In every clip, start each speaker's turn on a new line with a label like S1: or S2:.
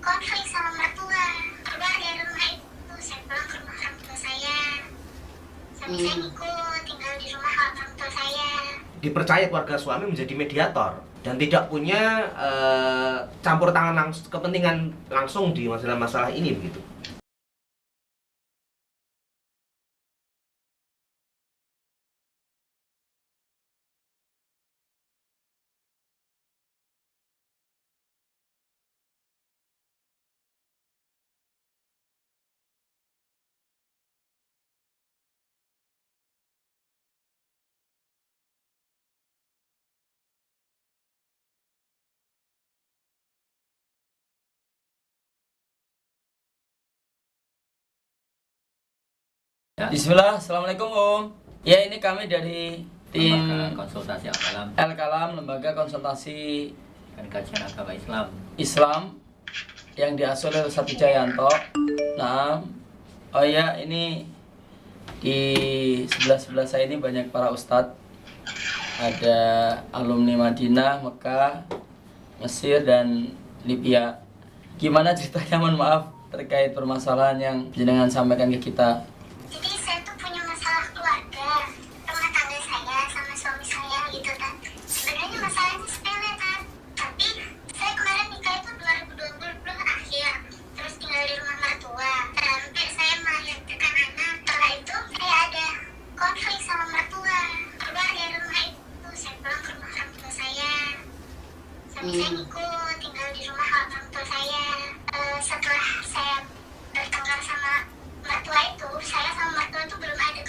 S1: konflik sama mertua. Keluar dari rumah itu, saya pulang ke rumah orang tua saya. Suami saya ngikut tinggal di rumah orang tua saya.
S2: Dipercaya keluarga suami menjadi mediator dan tidak punya campur tangan kepentingan langsung di masalah-masalah ini begitu.
S3: Bismillah, Assalamualaikum Om. Ya, ini kami dari tim
S4: Lembaga Konsultasi Al-Kalam
S3: Al-Kalam, Lembaga Konsultasi
S4: dan Kajian Agama
S3: Islam yang diasuh oleh Ustadz Wijayanto. Nah, oh ya, ini di sebelah saya ini banyak para ustadz. Ada alumni Madinah, Mekah, Mesir, dan Libya. Gimana ceritanya, mohon maaf, terkait permasalahan yang jenengan sampaikan ke kita?
S1: Jadi saya tuh punya masalah keluarga, rumah tangga saya sama suami saya gitu kan. Sebenarnya masalahnya sepele kan, tapi saya kemarin nikah itu 2020 akhir, terus tinggal di rumah mertua. Sampai saya melahirkan anak, setelah itu saya ada konflik sama mertua. Keluar dari rumah itu, saya pulang ke rumah orang tua saya. Suami saya ngikut tinggal di rumah orang tua saya. Setelah saya bertengkar sama mertua itu, saya sama mertua itu belum ada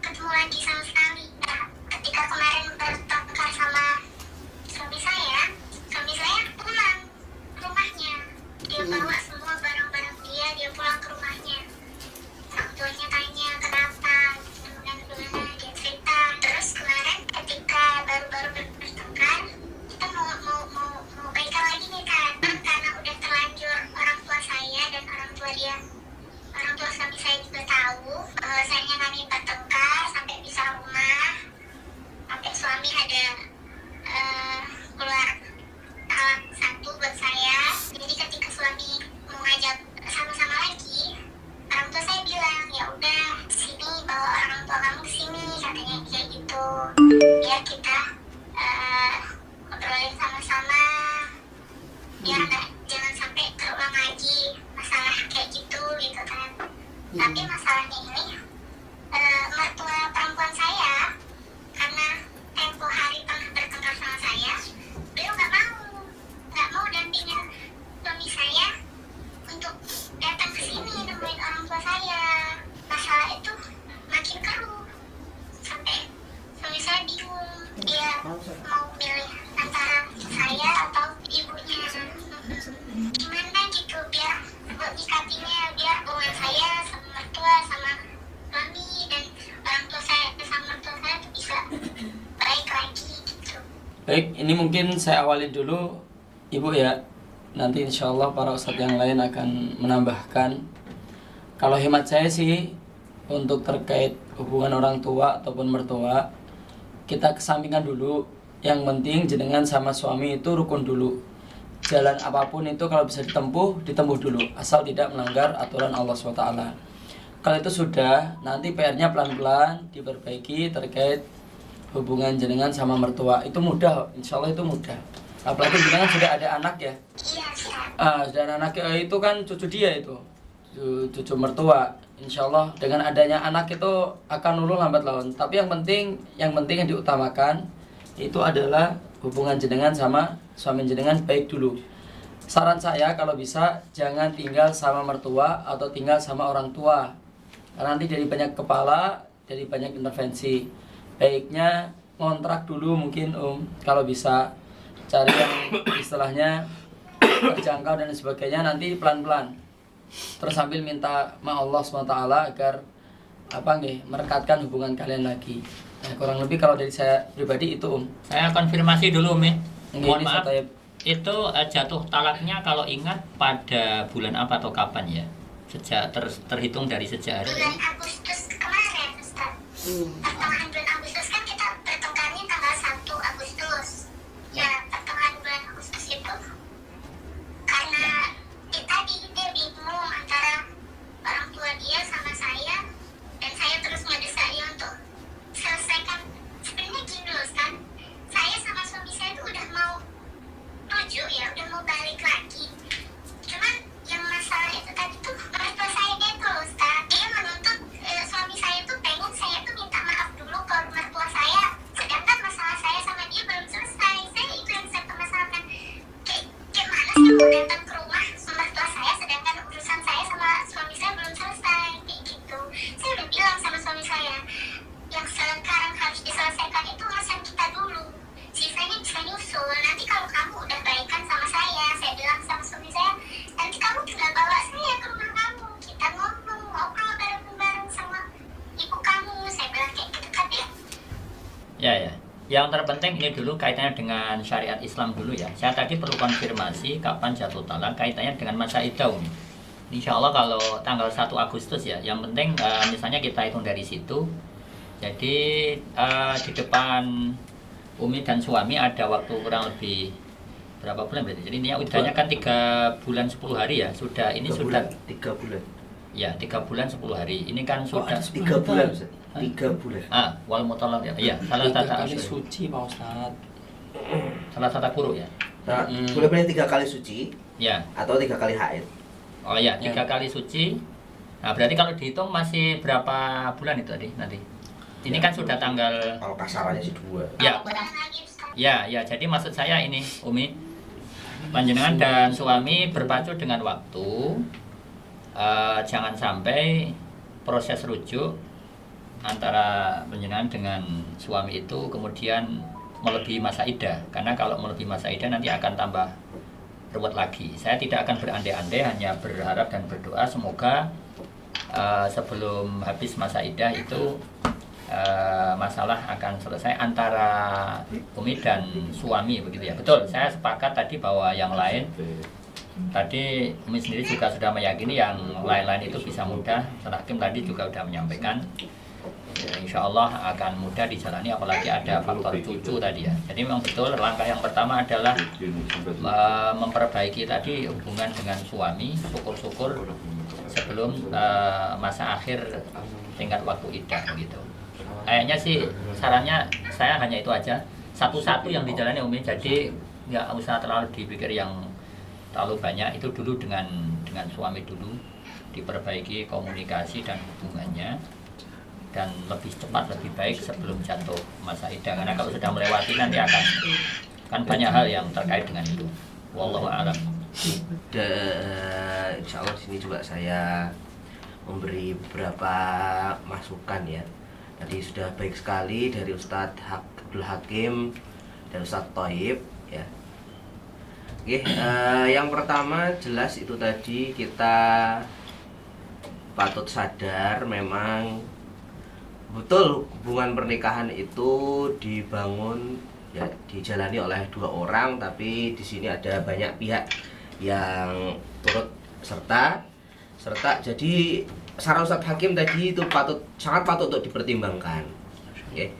S1: ketemu lagi sama sekali. Nah, ketika kemarin bertengkar sama suami saya pulang ke rumahnya. Dia bawa semua barang-barang dia pulang ke rumahnya. Orang tuanya tanya kenapa, kemudian gimana, dia cerita. Terus kemarin ketika baru-baru bertengkar, kita mau baikan lagi nih kan, karena udah terlanjur orang tua saya dan orang tua dia, orang tua suami saya juga tahu bahwasanya kami bertengkar sampai pisah rumah, sampai suami ada keluar talak satu buat saya. Jadi ketika suami mau ngajak sama-sama lagi, orang tua saya bilang ya udah sini, bawa orang tua kamu kesini, katanya kayak gitu. Ya kita ngobrolin sama-sama biar jangan sampai terulang lagi masalah kayak gitu kan. Tapi masalahnya ini mertua perempuan saya, karena tempo hari pernah bertengkar sama saya, beliau nggak mau dampingin suami saya untuk datang ke sini nemuin orang tua saya. Masalah itu makin keruh sampai suami saya bingung, dia mau milih antara saya atau ibunya. Gimana gitu biar buat nyikapinya, biar hubungan saya sama mertua sama suami dan orang tua saya sama mertua saya tuh bisa baik lagi gitu.
S3: Baik, ini mungkin saya awali dulu Ibu ya. Nanti insya Allah para ustadz yang lain akan menambahkan. Kalau hemat saya sih, untuk terkait hubungan orang tua ataupun mertua, kita kesampingkan dulu. Yang penting jenengan sama suami itu rukun dulu. Jalan apapun itu kalau bisa ditempuh dulu, asal tidak melanggar aturan Allah SWT. Kalau itu sudah, nanti PR-nya pelan-pelan diperbaiki terkait hubungan jenengan sama mertua. Itu mudah, insya Allah itu mudah. Apalagi jenengan sudah ada anak ya.
S1: Iya, Ustaz.
S3: Sudah ada anak, itu kan cucu dia itu, cucu mertua. Insya Allah dengan adanya anak itu akan luluh lambat laun. Tapi yang penting yang diutamakan itu adalah hubungan jenengan sama suami jenengan baik dulu. Saran saya kalau bisa jangan tinggal sama mertua atau tinggal sama orang tua. Karena nanti dari banyak kepala, dari banyak intervensi. Baiknya ngontrak dulu mungkin kalau bisa cari yang istilahnya terjangkau dan sebagainya, nanti pelan-pelan. Terus sambil minta Allah SWT agar merekatkan hubungan kalian lagi. Nah, kurang lebih kalau dari saya pribadi itu
S4: Saya konfirmasi dulu mohon maaf,
S3: Satayib.
S4: itu jatuh talaknya kalau ingat pada bulan apa atau kapan ya? Terhitung dari sejak hari
S1: Bulan
S4: ini.
S1: Agustus kemarin, Ustaz. Pertengahan bulan Agustus kan kita bertengkarnya tanggal 1 Agustus. Ya, pertengahan bulan Agustus itu karena
S4: Yang terpenting ini dulu kaitannya dengan syariat Islam dulu ya. Saya tadi perlu konfirmasi kapan jatuh talak kaitannya dengan masa iddah Umi. Insya Allah kalau tanggal 1 Agustus ya. Yang penting misalnya kita hitung dari situ. Jadi di depan Umi dan suami ada waktu kurang lebih berapa bulan berarti? Jadi intinya iddahnya kan 3 bulan 10 hari ya. Sudah ini
S2: 3
S4: sudah
S2: bulan, 3 bulan.
S4: ya 3 bulan 10 hari. Ini kan sudah
S2: 3 bulan, Ustaz. 3 bulan.
S4: wal mutallaq ya. Iya, salah
S3: Tiga
S4: tata
S3: kali
S4: asyur.
S3: suci Pak Ustaz.
S4: Salah tata kuruk ya.
S2: Nah, boleh 3 kali suci
S4: Ya.
S2: atau 3 kali haid.
S4: Oh iya, 3 kali suci. Nah, berarti kalau dihitung masih berapa bulan itu tadi nanti? Ini kan sudah tanggal
S2: Kalau kasarannya sih 2.
S4: ya.
S1: bulan lagi Ustaz.
S4: Ya, jadi maksud saya ini, Umi, panjenengan dan suami berpacu dengan waktu. Jangan sampai proses rujuk antara panjenengan dengan suami itu kemudian melebihi masa iddah. Karena kalau melebihi masa iddah nanti akan tambah ruwet lagi. Saya tidak akan berandai-andai, hanya berharap dan berdoa semoga sebelum habis masa iddah itu masalah akan selesai antara Umi dan suami begitu ya. Betul, saya sepakat tadi bahwa yang lain tadi Umi sendiri juga sudah meyakini yang lain-lain itu bisa mudah. Hakim tadi juga sudah menyampaikan ya, insya Allah akan mudah dijalani apalagi ada faktor cucu tadi ya. Jadi memang betul langkah yang pertama adalah memperbaiki tadi hubungan dengan suami, syukur-syukur sebelum masa akhir tingkat waktu iddah gitu. Kayaknya sih sarannya saya hanya itu aja, satu-satu yang dijalani Umi. Jadi nggak usah terlalu dipikir yang terlalu banyak. Itu dulu dengan suami dulu diperbaiki komunikasi dan hubungannya, dan lebih cepat lebih baik sebelum jatuh masa iddah. Karena kalau sudah melewati nanti akan banyak hal yang terkait dengan itu. Wallahu a'lam.
S2: Insya Allah di sini juga saya memberi beberapa masukan ya. Tadi sudah baik sekali dari Ustadz Abdul Hakim dan Ustadz Thaib ya. Oke, yang pertama jelas itu tadi kita patut sadar memang betul hubungan pernikahan itu dibangun ya, dijalani oleh 2 orang, tapi di sini ada banyak pihak yang turut serta. Jadi saran Ustadz Hakim tadi itu sangat patut untuk dipertimbangkan. Okay.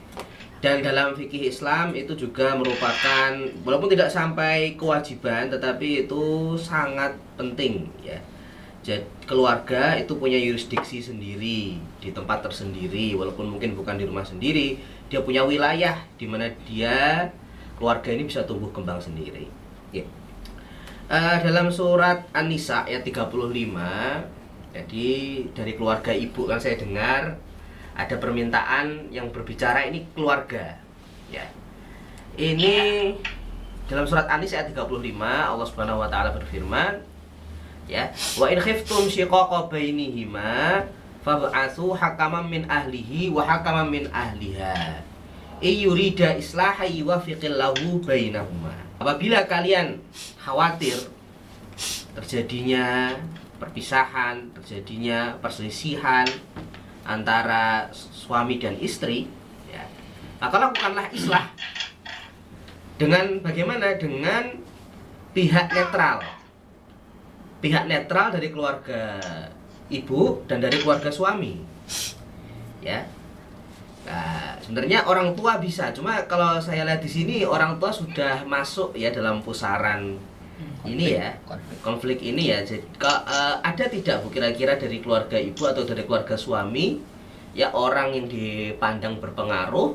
S2: Dan dalam fikih Islam itu juga merupakan, walaupun tidak sampai kewajiban, tetapi itu sangat penting ya. Jadi keluarga itu punya yurisdiksi sendiri di tempat tersendiri, walaupun mungkin bukan di rumah sendiri, dia punya wilayah di mana dia keluarga ini bisa tumbuh kembang sendiri. Okay. Dalam surat An-Nisa ayat 35, jadi dari keluarga ibu kan saya dengar ada permintaan yang berbicara ini keluarga ya. Ini dalam surat An-Nisa ayat 35 Allah Subhanahu wa taala berfirman ya, wa in khiftum shiqaqa bainihima fab'atsu hakaman min ahlihi wa hakaman min ahliha yurida islaha yuwaffiqillahu bainahuma. Apabila kalian khawatir terjadinya perpisahan, terjadinya perselisihan antara suami dan istri ya, maka lakukanlah islah dengan bagaimana? Dengan pihak netral dari keluarga ibu dan dari keluarga suami ya. Nah, sebenarnya orang tua bisa, cuma kalau saya lihat di sini orang tua sudah masuk ya dalam pusaran ini ya, konflik ini ya. Jadi ada tidak Bu kira-kira dari keluarga ibu atau dari keluarga suami ya orang yang dipandang berpengaruh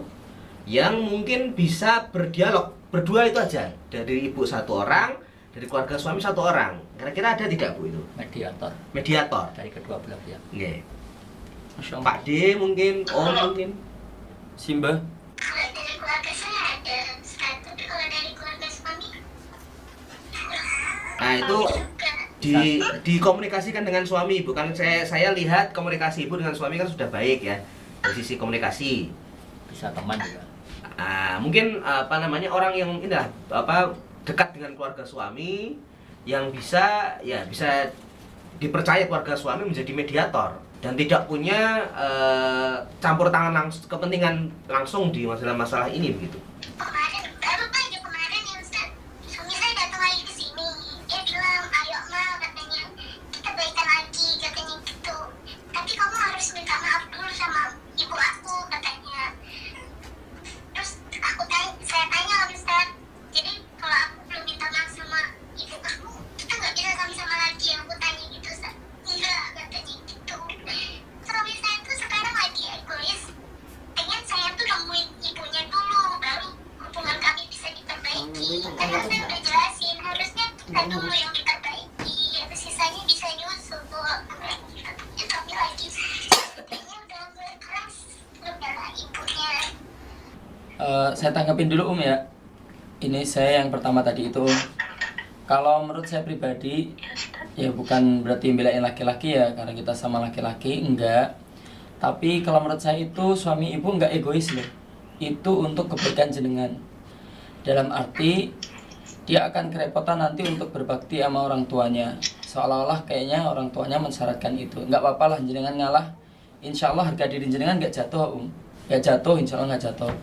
S2: yang mungkin bisa berdialog berdua itu aja, dari ibu 1 orang, dari keluarga suami 1 orang, kira-kira ada tidak Bu itu? Mediator
S4: Dari kedua belah pihak.
S2: Nggih.
S3: Masya Allah.
S2: Pak D mungkin, mungkin
S3: Simba.
S1: Kalau dari keluarga saya ada Ustaz, tapi kalau dari keluarga suami
S2: nah itu dikomunikasikan dengan suami, bukan saya lihat komunikasi ibu dengan suami kan sudah baik ya dari sisi komunikasi.
S4: Bisa teman juga.
S2: Mungkin orang yang dekat dengan keluarga suami yang bisa dipercaya keluarga suami menjadi mediator dan tidak punya campur tangan kepentingan langsung di masalah ini begitu.
S1: Karena saya udah jelasin, harusnya kita dulu yang diperbaiki, habis sisanya bisa nyusul bu. Tapi lagi sepertinya udah mulai keras, udahlah ibunya.
S3: Saya tanggapin dulu ya. Ini saya yang pertama tadi itu. Kalau menurut saya pribadi, ya bukan berarti belain laki-laki ya, karena kita sama laki-laki, enggak. Tapi kalau menurut saya itu suami ibu enggak egois loh. Itu untuk kebaikan jenengan. Dalam arti dia akan kerepotan nanti untuk berbakti sama orang tuanya. Seolah-olah kayaknya orang tuanya mensyaratkan itu. Enggak apa-apa lah jenengan ngalah. Insya Allah harga diri jenengan enggak jatuh Enggak jatuh, insya Allah enggak jatuh.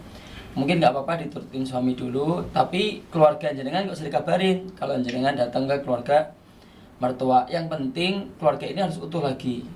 S3: Mungkin nggak apa-apa diturutin suami dulu, tapi keluarga jenengan nggak usah dikabarin kalau jenengan datang ke keluarga mertua. Yang penting keluarga ini harus utuh lagi.